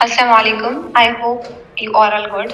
अस्सलाम वालेकुम। I hope you are all good.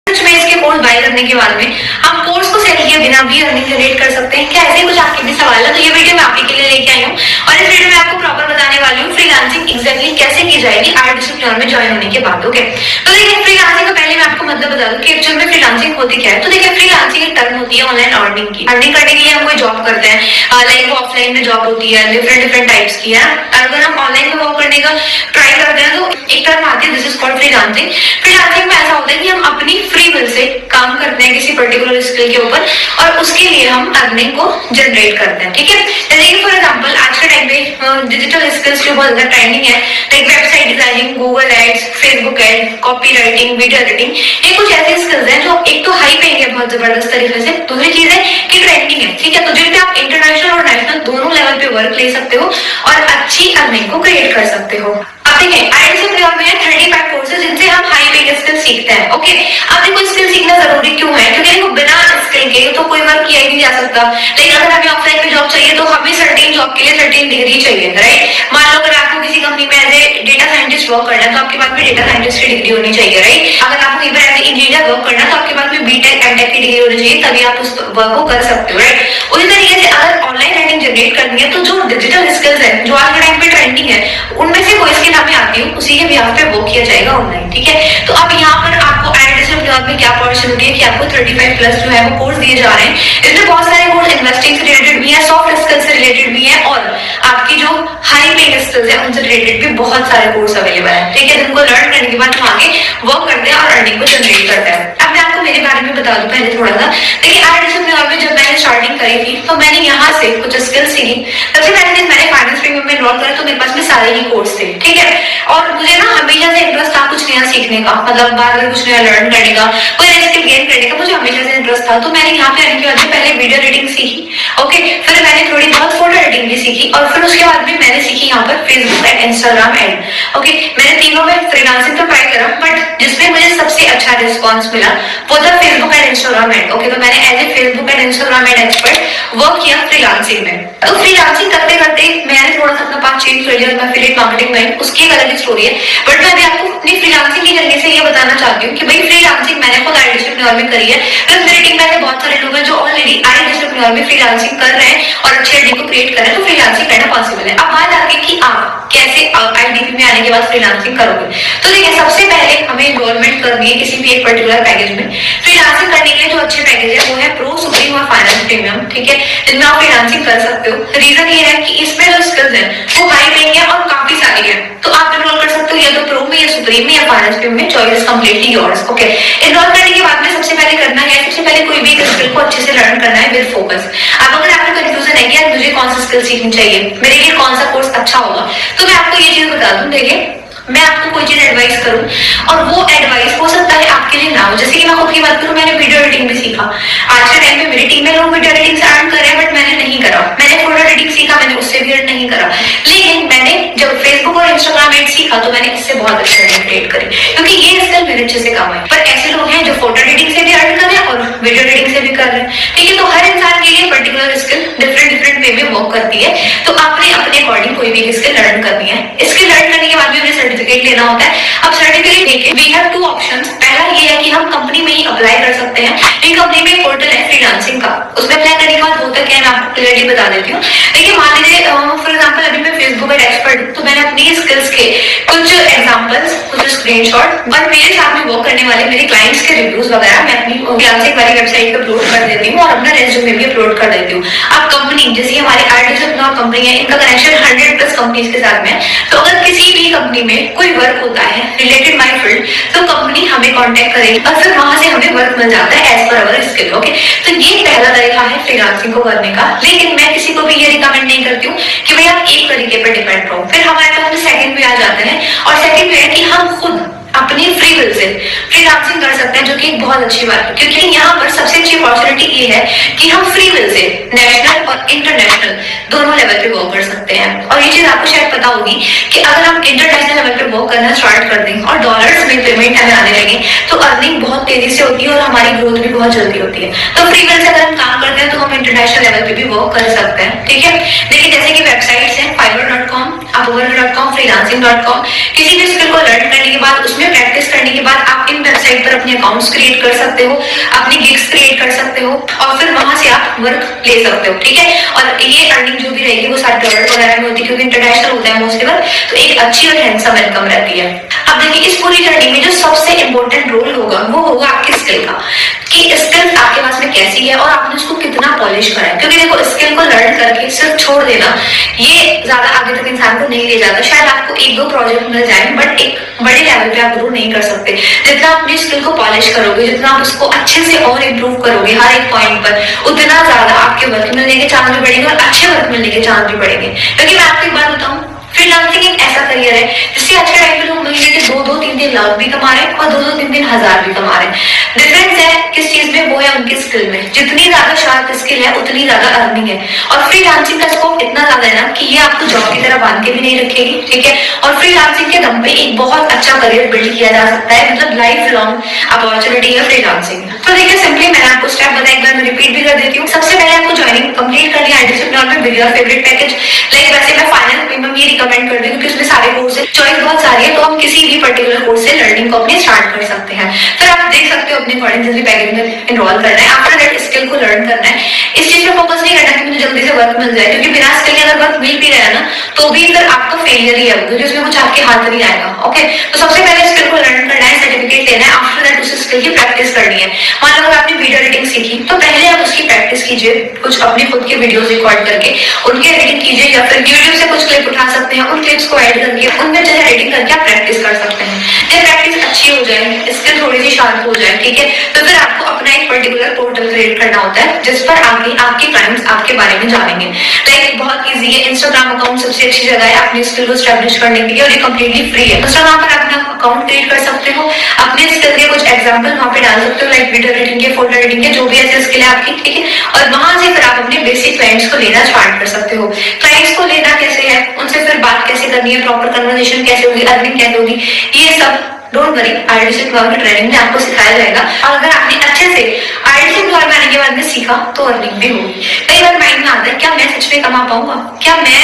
में इसके कोर्स बाय करने के बाद में हम कोर्स को सेल किए बिना भी अर्निंग जनरेट कर सकते हैं क्या? ऐसे कुछ आपके भी सवाल है तो ये वीडियो मैं आपके लिए लेके आई हूँ और इस वीडियो में आपको प्रॉपर बताने वाली हूँ फ्रीलांसिंग एग्जैक्टली कैसे की जाएगी आर्टिफिशियल में ज्वाइन होने के बाद। ओके, तो देखिए फ्रीलांसिंग का पहले मैं आपको मतलब बता दूं कि एक्चुअल में फ्रीलांसिंग होती क्या है। तो देखिए फ्रीलांसिंग एक टर्म होती है ऑनलाइन अर्निंग की। अर्निंग करने के लिए हम कोई जॉब करते हैं, लाइक वो ऑफलाइन में जॉब होती है, डिफरेंट टाइप्स की है। अगर हम ऑनलाइन में वर्क करने का ट्राई करते हैं तो एक टर्म आती है, this is called freelancing. Freelancing में ऐसा होता है कि हम अपनी फ्री विल से काम करते हैं किसी पर्टिकुलर स्किल के ऊपर और उसके लिए हम अर्निंग को जनरेट करते हैं। ठीक है, जैसे कि फॉर एग्जांपल आज के टाइम पे डिजिटल स्किल्स जो बहुत ज्यादा ट्रेंडिंग है, like website designing, Google ads, Facebook ad, copywriting, video editing, ये कुछ ऐसे स्किल्स हैं जो एक तो हाई पेइंग है बहुत जबरदस्त तरीके से, दूसरी चीज है कि ट्रेंडिंग है। ठीक है, तो जिनपे आप इंटरनेशनल और नेशनल दोनों लेवल पे वर्क ले सकते हो और अच्छी अर्निंग को क्रिएट कर सकते हो। अब देखिए आईआईटी में 35 कोर्सेज जिनसे हम हाई पेइंग स्किल सीखते हैं। ओके, अब देखो स्किल सीखना जरूरी क्यों है? क्योंकि देखो बिना स्किल के तो कोई वर्क किया ही नहीं जा सकता। लेकिन अगर हमें ऑफलाइन में जॉब चाहिए तो हमें सर्टेन जॉब के लिए सर्टेन डिग्री चाहिए, राइट? मान लो अगर आपको किसी कंपनी में as a data scientist work करना है तो आपके पास में डेटा साइंटिस्ट की डिग्री होनी चाहिए, राइट? अगर आपको कहीं पर एज ए इंजीनियर वर्क करना है तो आपके पास में बीटेक एमटेक की डिग्री होनी चाहिए, तभी आप उस वर्क को कर सकते हो, राइट? उसी तरीके से अगर ऑनलाइन अर्निंग जनरेट करनी है तो जो डिजिटल स्किल्स है जो आज के टाइम पे ट्रेंडिंग है उनमें से कोई स्किल हमें आती है उसी के बिहाफ पे वर्क किया जाएगा ऑनलाइन। ठीक है, तो अब यहाँ पर आपको आईआईटी में क्या अपॉर्चुनिटी है कि आपको 35 प्लस जो है वो कोर्स दिए जा रहे हैं। इसमें बहुत सारे कोर्स इन्वेस्टिंग से रिलेटेड भी है, सॉफ्ट स्किल्स से रिलेटेड भी है और आपकी जो हाई पेइंग स्किल्स है उनसे रिलेटेड भी बहुत सारे कोर्स अवेलेबल है। ठीक है, जिनको लर्न करने के बाद हम आगे वर्क करते हैं और अर्निंग को जनरेट करते हैं। अब मैं आपको मेरे बारे में बता दूं पहले थोड़ा सा। देखिए आईआईटी में जब मैंने स्टार्टिंग करी थी तो मैंने यहाँ से कुछ स्किल सीखी। सबसे पहले दिन मैंने फाइनेंस प्रीमियम में एनरोल करा तो मेरे पास में सारे ही कोर्स थे। ठीक है, और मुझे ना हमेशा से इंटरेस्ट था कुछ नया सीखने का, मतलब बार बार कुछ नया लर्न करने का, कोई नया स्किल गेन करने का मुझे हमेशा से इंटरेस्ट था। तो मैंने यहाँ पे आने के बाद पहले वीडियो एडिटिंग सीखी। ओके, फिर मैंने थोड़ी बहुत फोटो एडिटिंग भी सीखी और फिर उसके बाद में मैंने सीखी यहाँ पर Facebook and Instagram ad. Okay, मैंने तीनों में फ्रीलांसिंग तो ट्राई करा बट जिसमें मुझे सबसे अच्छा रिस्पॉन्स मिला वो था Facebook and Instagram ad. Okay, तो मैंने as a Facebook and Instagram ad expert work किया फ्रीलांसिंग में। तो फ्रीलांसिंग करते करते मैंने थोड़ा सा अपना पाथ चेंज कर लिया, मैं एफिलिएट मार्केटिंग में, उसकी एक अलग स्टोरी है। बट मैं अभी आपको अपनी फ्रीलांसिंग की जर्नी से ये बताना चाहती हूँ कि भाई फ्रीलांसिंग मैंने खुद आईआईटी में करी है, प्लस मेरी टीम में ऐसे बहुत सारे लोग हैं जो ऑलरेडी आईआईटी में फ्रीलांसिंग कर रहे हैं और अच्छे अर्निंग को क्रिएट कर रहे हैं। तो फ्रीलांसिंग करना पॉसिबल है। अब बात आती है कि आप कैसे आईआईटी में आने के बाद फ्रीलांसिंग करोगे। तो देखिए सबसे पहले हमें इन्वॉल्वमेंट करनी है किसी भी एक पर्टिकुलर पैकेज में। फ्रीलांसिंग करने के लिए जो अच्छे पैकेज है वो है प्रो, सुप्रीम और फाइनेंस प्रीमियम। ठीक है, जिनमें आप फ्रीलांसिंग कर सकते हो। रीजन ये है कि इसमें जो स्किल्स है वो हाई पेइंग है और काफी सारी है, तो आप इनरोल कर सकते हो या तो प्रो में या सुप्रीम में या फाइनेंस प्रीमियम में, choice completely yours. Okay, enrol करने के बाद में सबसे पहले करना है, सबसे पहले कोई भी स्किल को अच्छे से लर्न करना है विद फोकस। अब अगर आपको कंफ्यूजन है कि यार मुझे कौन सा स्किल सीखनी चाहिए, मेरे लिए कौन सा कोर्स अच्छा होगा, तो मैं आपको ये चीज बता दूं। देखिए मैं आपको कोई चीज एडवाइस करूं और वो एडवाइस हो सकता है आपके लिए ना हो। जैसे कि मैं खुद की बात करूं, मैंने वीडियो एडिटिंग भी सीखा। आज के टाइम पे मेरी टीम में लोग वीडियो एडिटिंग से अर्न कर रहे हैं बट मैंने नहीं करा। मैंने फोटो एडिटिंग सीखा, मैंने उससे भी अर्न नहीं करा। लेकिन मैंने जब फेसबुक और इंस्टाग्राम एड सीखा तो मैंने इससे बहुत अच्छी अर्निंग क्रिएट करी, क्योंकि ये स्किल मेरे अच्छे से काम आई। पर ऐसे लोग हैं जो फोटो एडिटिंग से भी अर्न कर रहे हैं और वीडियो एडिटिंग से भी कर रहे हैं। ठीक है, तो हर इंसान के लिए पर्टिकुलर स्किल डिफरेंट वे में वर्क करती है, तो आपने अपने अकॉर्डिंग कोई भी स्किल लर्न करनी है। स्किल लर्न करने के बाद भी हमें सर्टिफिकेट लेना होता है। अब सर्टिफिकेट लेके वी हैव टू ऑप्शंस। पहला ये है कि हम कंपनी में ही अप्लाई कर सकते हैं। एक कंपनी में पोर्टल है फ्रीलांसिंग का, उसमें अप्लाई करने के बाद होता क्या है मैं आपको क्लियरली बता देती हूँ। देखिए मान लीजिए फॉर एग्जांपल अभी मैं फेसबुक एड एक्सपर्ट, तो मैंने अपनी स्किल्स के कुछ एग्जांपल्स, कुछ स्क्रीनशॉट और मेरे साथ में वर्क करने वाले मेरे क्लाइंट्स के रिव्यूज वगैरह मैं अपनी फ्रीलांसिंग वाली वेबसाइट पे अपलोड कर देती हूँ और अपना रेज्यूमे भी अपलोड कर देती हूँ। अब कंपनी जैसे हमारे आर्टिफिशियल कंपनी है, इनका कनेक्शन 100+ कंपनीज के साथ में, तो अगर किसी भी कंपनी में कोई वर्क होता है रिलेटेड माय फील्ड तो कंपनी हमें कांटेक्ट करेगी और फिर वहां से हमें वर्क मिल जाता है एज पर अवर स्किल। ओके, तो ये पहला तरीका है फ्रीलांसिंग को करने का। लेकिन मैं किसी को भी ये रिकमेंड नहीं करती हूँ कि भाई आप एक तरीके पर डिपेंड रहो। फिर हमारे पास में सेकंड वे आ जाते हैं और सेकंड वे है कि हम खुद अपनी फ्री विल से फ्रीलांसिंग कर सकते हैं, जो कि एक बहुत अच्छी बात है। क्योंकि यहाँ पर सबसे अच्छी अपॉर्चुनिटी ये है कि हम फ्री विल से नेशनल और इंटरनेशनल दोनों लेवल पे वर्क कर सकते हैं। और ये चीज आपको शायद पता होगी कि अगर हम इंटरनेशनल लेवल पे वर्क करना स्टार्ट कर दें और डॉलर्स में पेमेंट हमें आने लगे तो अर्निंग बहुत तेजी से होती है और हमारी ग्रोथ भी बहुत जल्दी होती है। तो फ्री विल से अगर हम काम करते हैं तो हम इंटरनेशनल लेवल पे भी वर्क कर सकते हैं। ठीक है, देखिए जैसे कि वेबसाइट्स हैं fiverr.com, upwork.com, freelancing.com, किसी भी स्किल को लर्न करने के बाद उसमें प्रैक्टिस करने के बाद आप इन वेबसाइट पर अपने अकाउंट्स क्रिएट कर सकते हो, अपनी गिग्स क्रिएट कर सकते हो और फिर वहां से आप वर्क ले सकते हो, ठीक है। और ये अर्निंग जो भी रहेगी वो सारी डॉलर वगैरह में होती है क्योंकि इंटरनेशनल होता है मोस्टली वर्क, तो एक अच्छी और हैंडसम इनकम रहती है। अब देखिए इस पूरी जर्नी में जो सबसे इंपॉर्टेंट रोल होगा वो होगा आपकी स्किल का, कि स्किल आपके पास में कैसी है और आपने उसको कितना पॉलिश करा है। क्योंकि देखो स्किल को लर्न करके सिर्फ छोड़ देना ये ज्यादा आगे तक इंसान को नहीं ले जाता। शायद आपको एक दो प्रोजेक्ट मिल जाए बट एक बड़े लेवल पे आप ग्रो नहीं कर सकते। जितना अपनी स्किल को पॉलिश करोगे, जितना आप उसको अच्छे से और इम्प्रूव करोगे हर एक पॉइंट पर, उतना ज्यादा आपके वर्क मिलने के चांस भी बढ़ेंगे और अच्छे वर्क मिलने के चांस भी बढ़ेंगे। क्योंकि मैं आपको एक बात बताऊं, फ्रीलांसिंग एक ऐसा करियर है जिससे आज के टाइम पे लोग महीने के 2-2-3-3 लाख भी कमा रहे हैं और 2-2-3-3 हजार भी कमा रहे हैं। डिफरेंस है किस चीज में, वो है उनकी स्किल में। जितनी ज्यादा शार्प स्किल है उतनी ज्यादा अर्निंग है। और फ्रीलांसिंग का स्कोप इतना ज्यादा है ना कि ये आपको जॉब की तरह बांध के भी नहीं रखेगी, ठीक है। और फ्रीलांसिंग के दम पे एक बहुत अच्छा करियर बिल्ड किया जा सकता है, मतलब लाइफ लॉन्ग अपॉर्चुनिटी है फ्रीलांसिंग। तो देखिए सिंपली मैंने आपको स्टेप बताया, एक बार मैं रिपीट भी कर देती हूँ। सबसे पहले आपको ज्वाइनिंग कंप्लीट करनी है आईटी में with your favourite package. Like वैसे मैं फाइनल प्रीमियम ये रिकमेंड कर दूं क्योंकि उसमें सारे कोर्स है, चॉइस बहुत सारी है, तो हम किसी भी पर्टिकुलर कोर्स से लर्निंग को अपनी स्टार्ट कर सकते हैं। फिर आप देख सकते हो अपने अकॉर्डिंग जिस भी पैकेज में एनरोल करना है। आफ्टर दैट स्किल को लर्न करना है। इस चीज पे फोकस नहीं करना कि मुझे जल्दी से वर्क मिल जाए, क्योंकि बिना स्किल के अगर वर्क मिल भी रहा है ना तो भी फिर आपका फेलियर ही है, क्योंकि उसमें कुछ आपके हाथ नहीं आएगा। ओके, तो सबसे पहले स्किल को लर्न करना है, सर्टिफिकेट लेना है। आफ्टर दैट उस स्किल की प्रैक्टिस करनी है। मान लो अगर आपने वीडियो एडिटिंग सीखी तो पहले आप उसकी प्रैक्टिस कीजिए, कुछ अपने खुद के वीडियोस रिकॉर्ड करके उनकी एडिटिंग कीजिए, या फिर यूट्यूब से कुछ क्लिप उठा सकते हैं, उन क्लिप्स को ऐड करके उनमें जो है एडिटिंग करके आप प्रैक्टिस कर सकते हैं। जब प्रैक्टिस अच्छी हो जाए, स्किल थोड़ी सी शार्प हो जाए, ठीक है, तो फिर आपको अपना एक पर्टिकुलर पोर्टल क्रिएट करना होता है जिस पर आगे आपके क्लाइंट्स आपके बारे में जानेंगे। लाइक बहुत इजी है, इंस्टाग्राम अकाउंट सबसे अच्छी जगह है अपनी स्किल को एस्टैब्लिश करने के लिए और ये कंप्लीटली फ्री है। इंस्टाग्राम पर अपना अकाउंट क्रिएट कर सकते हो, अपने स्किल के कुछ एग्जांपल वहां पे डाल सकते हो, लाइक वीडियो एडिटिंग के, फोटो एडिटिंग के, जो भी ऐसे स्किल है आपकी, ठीक है। और वहां से फिर आप अपने बेसिक क्लाइंट्स को लेना स्टार्ट कर सकते हो। क्लाइंट्स को लेना कैसे है, उनसे फिर बात कैसे करनी है, प्रॉपर कन्वर्सेशन कैसे होगी, अर्निंग कैसे होगी, ये सब डोंट वरी आईटी की ट्रेनिंग में आपको सिखाया जाएगा। और अगर आपने अच्छे से आईटी में आने के बाद में सीखा तो अर्निंग भी होगी। कई बार माइंड में आता है क्या मैं सच में कमा पाऊंगा, क्या मैं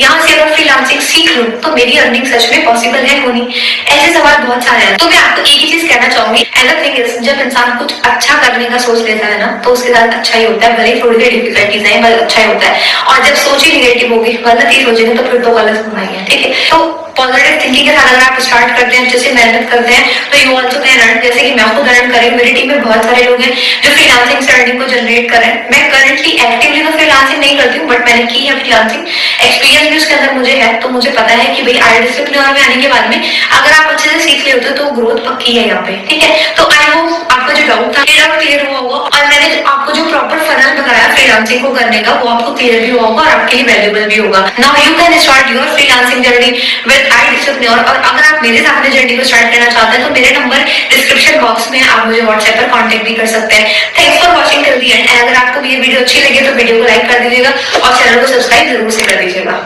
यहाँ से अगर फ्रीलांसिंग सीख लूं तो मेरी अर्निंग सच में पॉसिबल है होनी, ऐसे सवाल बहुत सारे हैं। तो मैं आपको एक ही चीज कहना चाहूंगी, एंड थिंग इज जब इंसान कुछ अच्छा करने का सोच लेता है ना तो उसके साथ अच्छा ही होता है, भले ही थोड़ी देर डिफिकल्टीज है पर अच्छा ही होता है। और जब सोच ही निगेटिव होगी, गलत ही सोचेंगे तो फिर तो गलत होना ही है, ठीक है। तो पॉजिटिव थिंकिंग के साथ अगर आप स्टार्ट करते हैं, अच्छे से मेहनत करते हैं तो यू ऑल्सो कैन अर्न। जैसे कि मैं खुद अर्न करें, मेरी टीम में बहुत सारे लोग हैं जो फ्रीलांसिंग से अर्निंग को जनरेट कर रहे हैं। मैं करंटली एक्टिवली तो फ्रीलांसिंग नहीं करती हूँ बट मैंने की है फ्रीलांसिंग, एक्सपीरियंस भी उसके अंदर मुझे है, तो मुझे पता है कि भाई आई डिसिप्लिन में आने के बाद में अगर आप अच्छे से सीख ले होते तो ग्रोथ पक्की है यहाँ पे, ठीक है। तो आई होप आपका जो डाउट था ये डाउट क्लियर हुआ होगा और मैंने आपको जो प्रॉपर फनल बताया फ्रीलांसिंग को करने का वो आपको क्लियर भी हुआ होगा और आपके लिए वैल्यूएबल भी होगा। Now you can start your freelancing journey with I discipline. और अगर आप मेरे साथ में जर्नी को स्टार्ट करना चाहते हैं तो मेरे नंबर डिस्क्रिप्शन बॉक्स में आप मुझे व्हाट्सएप पर कांटेक्ट भी कर सकते हैं। Thanks for watching till the end. अगर आपको ये वीडियो अच्छी लगी तो वीडियो को लाइक कर दीजिएगा और चैनल को सब्सक्राइब जरूर से कर दीजिएगा।